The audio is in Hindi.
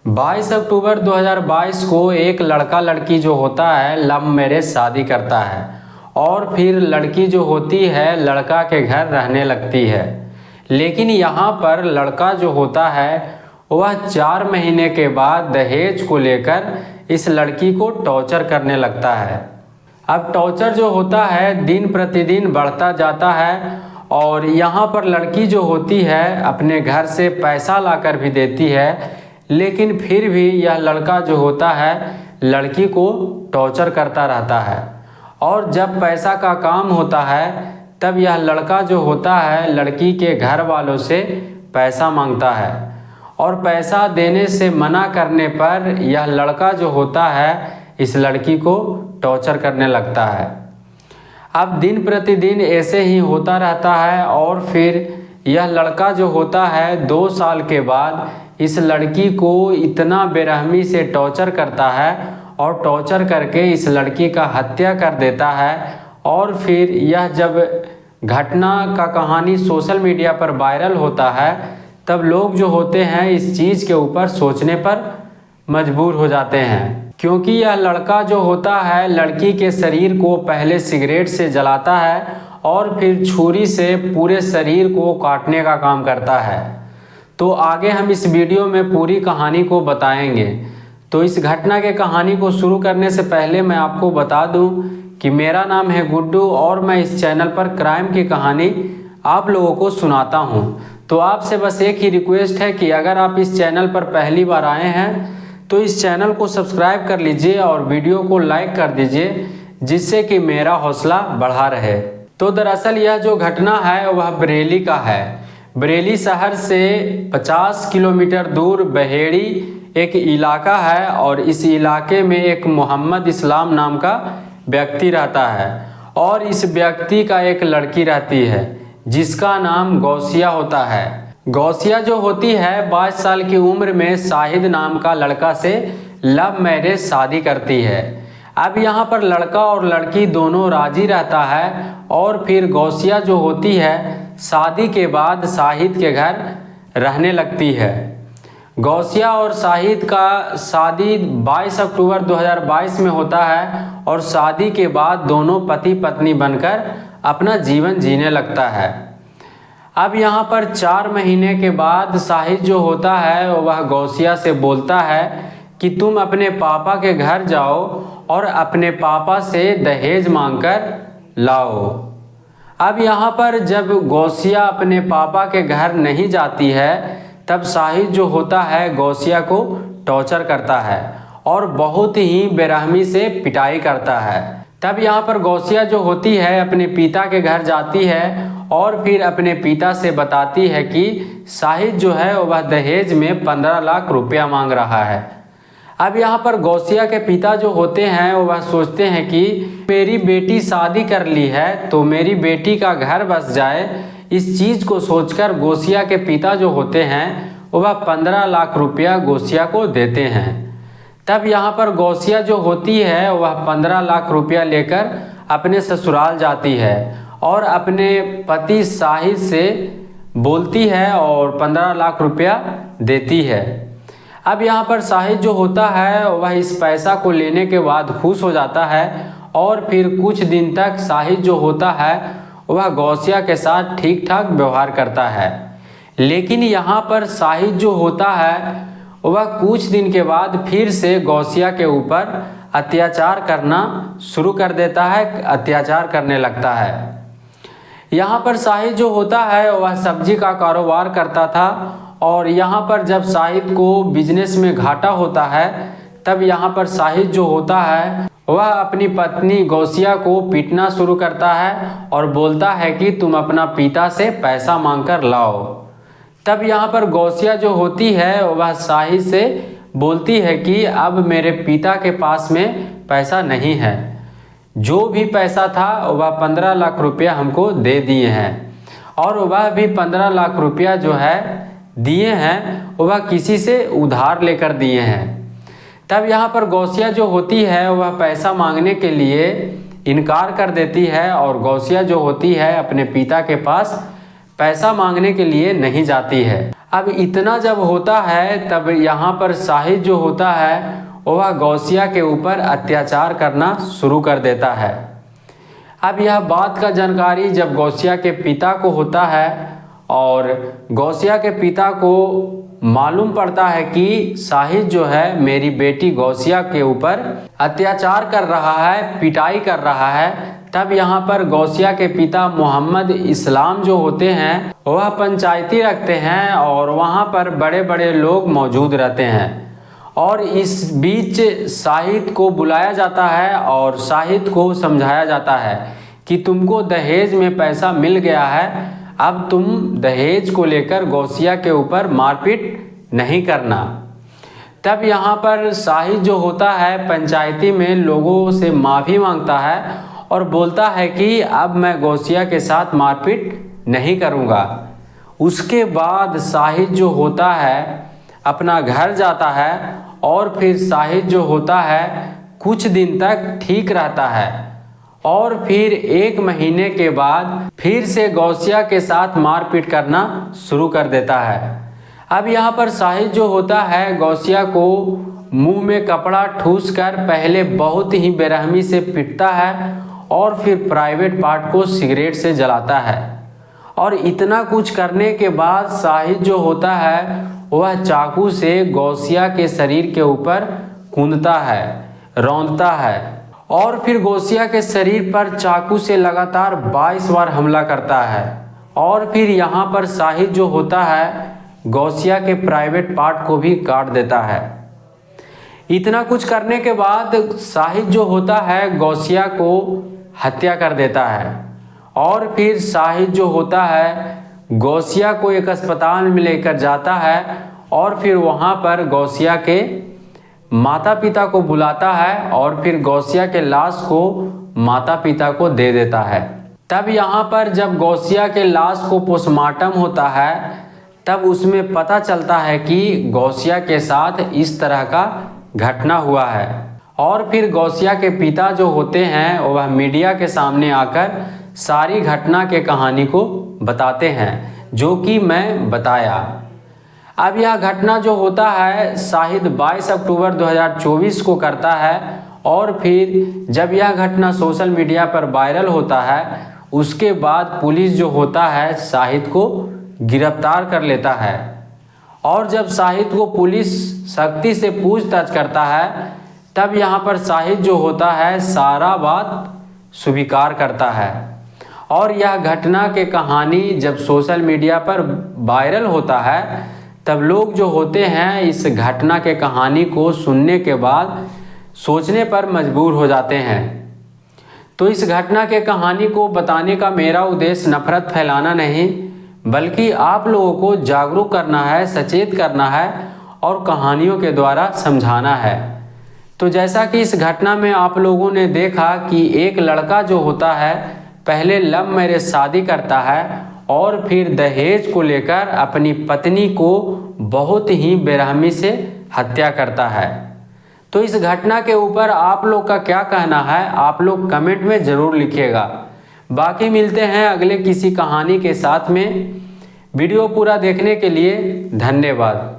22 अक्टूबर 2022 को एक लड़का लड़की जो होता है लव मैरिज शादी करता है और फिर लड़की जो होती है लड़का के घर रहने लगती है। लेकिन यहाँ पर लड़का जो होता है वह 4 महीने के बाद दहेज को लेकर इस लड़की को टॉर्चर करने लगता है। अब टॉर्चर जो होता है दिन प्रतिदिन बढ़ता जाता है और यहाँ पर लड़की जो होती है अपने घर से पैसा लाकर भी देती है, लेकिन फिर भी यह लड़का जो होता है लड़की को टॉर्चर करता रहता है। और जब पैसा का काम होता है तब यह लड़का जो होता है लड़की के घर वालों से पैसा मांगता है और पैसा देने से मना करने पर यह लड़का जो होता है इस लड़की को टॉर्चर करने लगता है। अब दिन प्रतिदिन ऐसे ही होता रहता है और फिर यह लड़का जो होता है 2 साल के बाद इस लड़की को इतना बेरहमी से टॉर्चर करता है और टॉर्चर करके इस लड़की का हत्या कर देता है। और फिर यह जब घटना का कहानी सोशल मीडिया पर वायरल होता है तब लोग जो होते हैं इस चीज़ के ऊपर सोचने पर मजबूर हो जाते हैं, क्योंकि यह लड़का जो होता है लड़की के शरीर को पहले सिगरेट से जलाता है और फिर छुरी से पूरे शरीर को काटने का काम करता है। तो आगे हम इस वीडियो में पूरी कहानी को बताएंगे। तो इस घटना के कहानी को शुरू करने से पहले मैं आपको बता दूं कि मेरा नाम है गुड्डू और मैं इस चैनल पर क्राइम की कहानी आप लोगों को सुनाता हूं। तो आपसे बस एक ही रिक्वेस्ट है कि अगर आप इस चैनल पर पहली बार आए हैं तो इस चैनल को सब्सक्राइब कर लीजिए और वीडियो को लाइक कर दीजिए, जिससे कि मेरा हौसला बढ़ा रहे। तो दरअसल यह जो घटना है वह बरेली का है। बरेली शहर से 50 किलोमीटर दूर बहेड़ी एक इलाका है और इस इलाके में एक मोहम्मद इस्लाम नाम का व्यक्ति रहता है और इस व्यक्ति का एक लड़की रहती है जिसका नाम गौसिया होता है। गौसिया जो होती है 22 साल की उम्र में शाहिद नाम का लड़का से लव मैरिज शादी करती है। अब यहाँ पर लड़का और लड़की दोनों राजी रहता है और फिर गौसिया जो होती है शादी के बाद शाहिद के घर रहने लगती है। गौसिया और शाहिद का शादी 22 अक्टूबर 2022 में होता है और शादी के बाद दोनों पति पत्नी बनकर अपना जीवन जीने लगता है। अब यहाँ पर 4 महीने के बाद शाहिद जो होता है वह गौसिया से बोलता है कि तुम अपने पापा के घर जाओ और अपने पापा से दहेज मांगकर लाओ। अब यहाँ पर जब गौसिया अपने पापा के घर नहीं जाती है तब शाहिद जो होता है गौसिया को टॉर्चर करता है और बहुत ही बेरहमी से पिटाई करता है। तब यहाँ पर गौसिया जो होती है अपने पिता के घर जाती है और फिर अपने पिता से बताती है कि शाहिद जो है वह दहेज में 15 लाख रुपया मांग रहा है। अब यहाँ पर गौसिया के पिता जो होते हैं वह सोचते हैं कि मेरी बेटी शादी कर ली है तो मेरी बेटी का घर बस जाए। इस चीज़ को सोचकर गौसिया के पिता जो होते हैं वह 15 लाख रुपया गौसिया को देते हैं। तब यहाँ पर गौसिया जो होती है वह 15 लाख रुपया लेकर अपने ससुराल जाती है और अपने पति शाहिद से बोलती है और 15 लाख रुपया देती है। अब यहाँ पर शाहिद जो होता है वह इस पैसा को लेने के बाद खुश हो जाता है और फिर कुछ दिन तक शाहिद जो होता है वह गौसिया के साथ ठीक ठाक व्यवहार करता है। लेकिन यहाँ पर शाहिद जो होता है वह कुछ दिन के बाद फिर से गौसिया के ऊपर अत्याचार करना शुरू कर देता है, अत्याचार करने लगता है। यहाँ पर शाहिद जो होता है वह सब्जी का कारोबार करता था और यहाँ पर जब शाहिद को बिजनेस में घाटा होता है तब यहाँ पर शाहिद जो होता है वह अपनी पत्नी गौसिया को पीटना शुरू करता है और बोलता है कि तुम अपना पिता से पैसा मांगकर लाओ। तब यहाँ पर गौसिया जो होती है वह शाहिद से बोलती है कि अब मेरे पिता के पास में पैसा नहीं है, जो भी पैसा था वह 15 लाख रुपया हमको दे दिए हैं और वह भी 15 लाख रुपया जो है दिए हैं वह किसी से उधार लेकर दिए हैं। तब यहाँ पर गौसिया जो होती है वह पैसा मांगने के लिए इनकार कर देती है और गौसिया जो होती है अपने पिता के पास पैसा मांगने के लिए नहीं जाती है। अब इतना जब होता है तब यहाँ पर शाहिद जो होता है वह गौसिया के ऊपर अत्याचार करना शुरू कर देता है। अब यह बात का जानकारी जब गौसिया के पिता को होता है और गौसिया के पिता को मालूम पड़ता है कि शाहिद जो है मेरी बेटी गौसिया के ऊपर अत्याचार कर रहा है, पिटाई कर रहा है, तब यहाँ पर गौसिया के पिता मोहम्मद इस्लाम जो होते हैं वह पंचायती रखते हैं और वहाँ पर बड़े बड़े लोग मौजूद रहते हैं। और इस बीच शाहिद को बुलाया जाता है और शाहिद को समझाया जाता है कि तुमको दहेज में पैसा मिल गया है, अब तुम दहेज को लेकर गौसिया के ऊपर मारपीट नहीं करना। तब यहाँ पर शाहिद जो होता है पंचायती में लोगों से माफ़ी मांगता है और बोलता है कि अब मैं गौसिया के साथ मारपीट नहीं करूँगा। उसके बाद शाहिद जो होता है अपना घर जाता है और फिर शाहिद जो होता है कुछ दिन तक ठीक रहता है और फिर 1 महीने के बाद फिर से गौसिया के साथ मारपीट करना शुरू कर देता है। अब यहाँ पर शाहिद जो होता है गौसिया को मुंह में कपड़ा ठूस कर पहले बहुत ही बेरहमी से पीटता है और फिर प्राइवेट पार्ट को सिगरेट से जलाता है। और इतना कुछ करने के बाद शाहिद जो होता है वह चाकू से गौसिया के शरीर के ऊपर कूदता है, रौंदता है और फिर गौसिया के शरीर पर चाकू से लगातार 22 बार हमला करता है। और फिर यहाँ पर शाहिद जो होता है गौसिया के प्राइवेट पार्ट को भी काट देता है। इतना कुछ करने के बाद शाहिद जो होता है गौसिया को हत्या कर देता है और फिर शाहिद जो होता है गौसिया को एक अस्पताल में लेकर जाता है और फिर वहाँ पर गौसिया के माता पिता को बुलाता है और फिर गौसिया के लाश को माता पिता को दे देता है। तब यहाँ पर जब गौसिया के लाश को पोस्टमार्टम होता है तब उसमें पता चलता है कि गौसिया के साथ इस तरह का घटना हुआ है। और फिर गौसिया के पिता जो होते हैं वह मीडिया के सामने आकर सारी घटना के कहानी को बताते हैं जो कि मैं बताया। अब यह घटना जो होता है शाहिद 22 अक्टूबर 2024 को करता है और फिर जब यह घटना सोशल मीडिया पर वायरल होता है उसके बाद पुलिस जो होता है शाहिद को गिरफ्तार कर लेता है। और जब शाहिद को पुलिस सख्ती से पूछताछ करता है तब यहाँ पर शाहिद जो होता है सारा बात स्वीकार करता है। और यह घटना के कहानी जब सोशल मीडिया पर वायरल होता है तब लोग जो होते हैं इस घटना के कहानी को सुनने के बाद सोचने पर मजबूर हो जाते हैं। तो इस घटना के कहानी को बताने का मेरा उद्देश्य नफरत फैलाना नहीं बल्कि आप लोगों को जागरूक करना है, सचेत करना है और कहानियों के द्वारा समझाना है। तो जैसा कि इस घटना में आप लोगों ने देखा कि एक लड़का जो होता है पहले लव मैरिज शादी करता है और फिर दहेज को लेकर अपनी पत्नी को बहुत ही बेरहमी से हत्या करता है। तो इस घटना के ऊपर आप लोग का क्या कहना है आप लोग कमेंट में ज़रूर लिखिएगा। बाकी मिलते हैं अगले किसी कहानी के साथ में। वीडियो पूरा देखने के लिए धन्यवाद।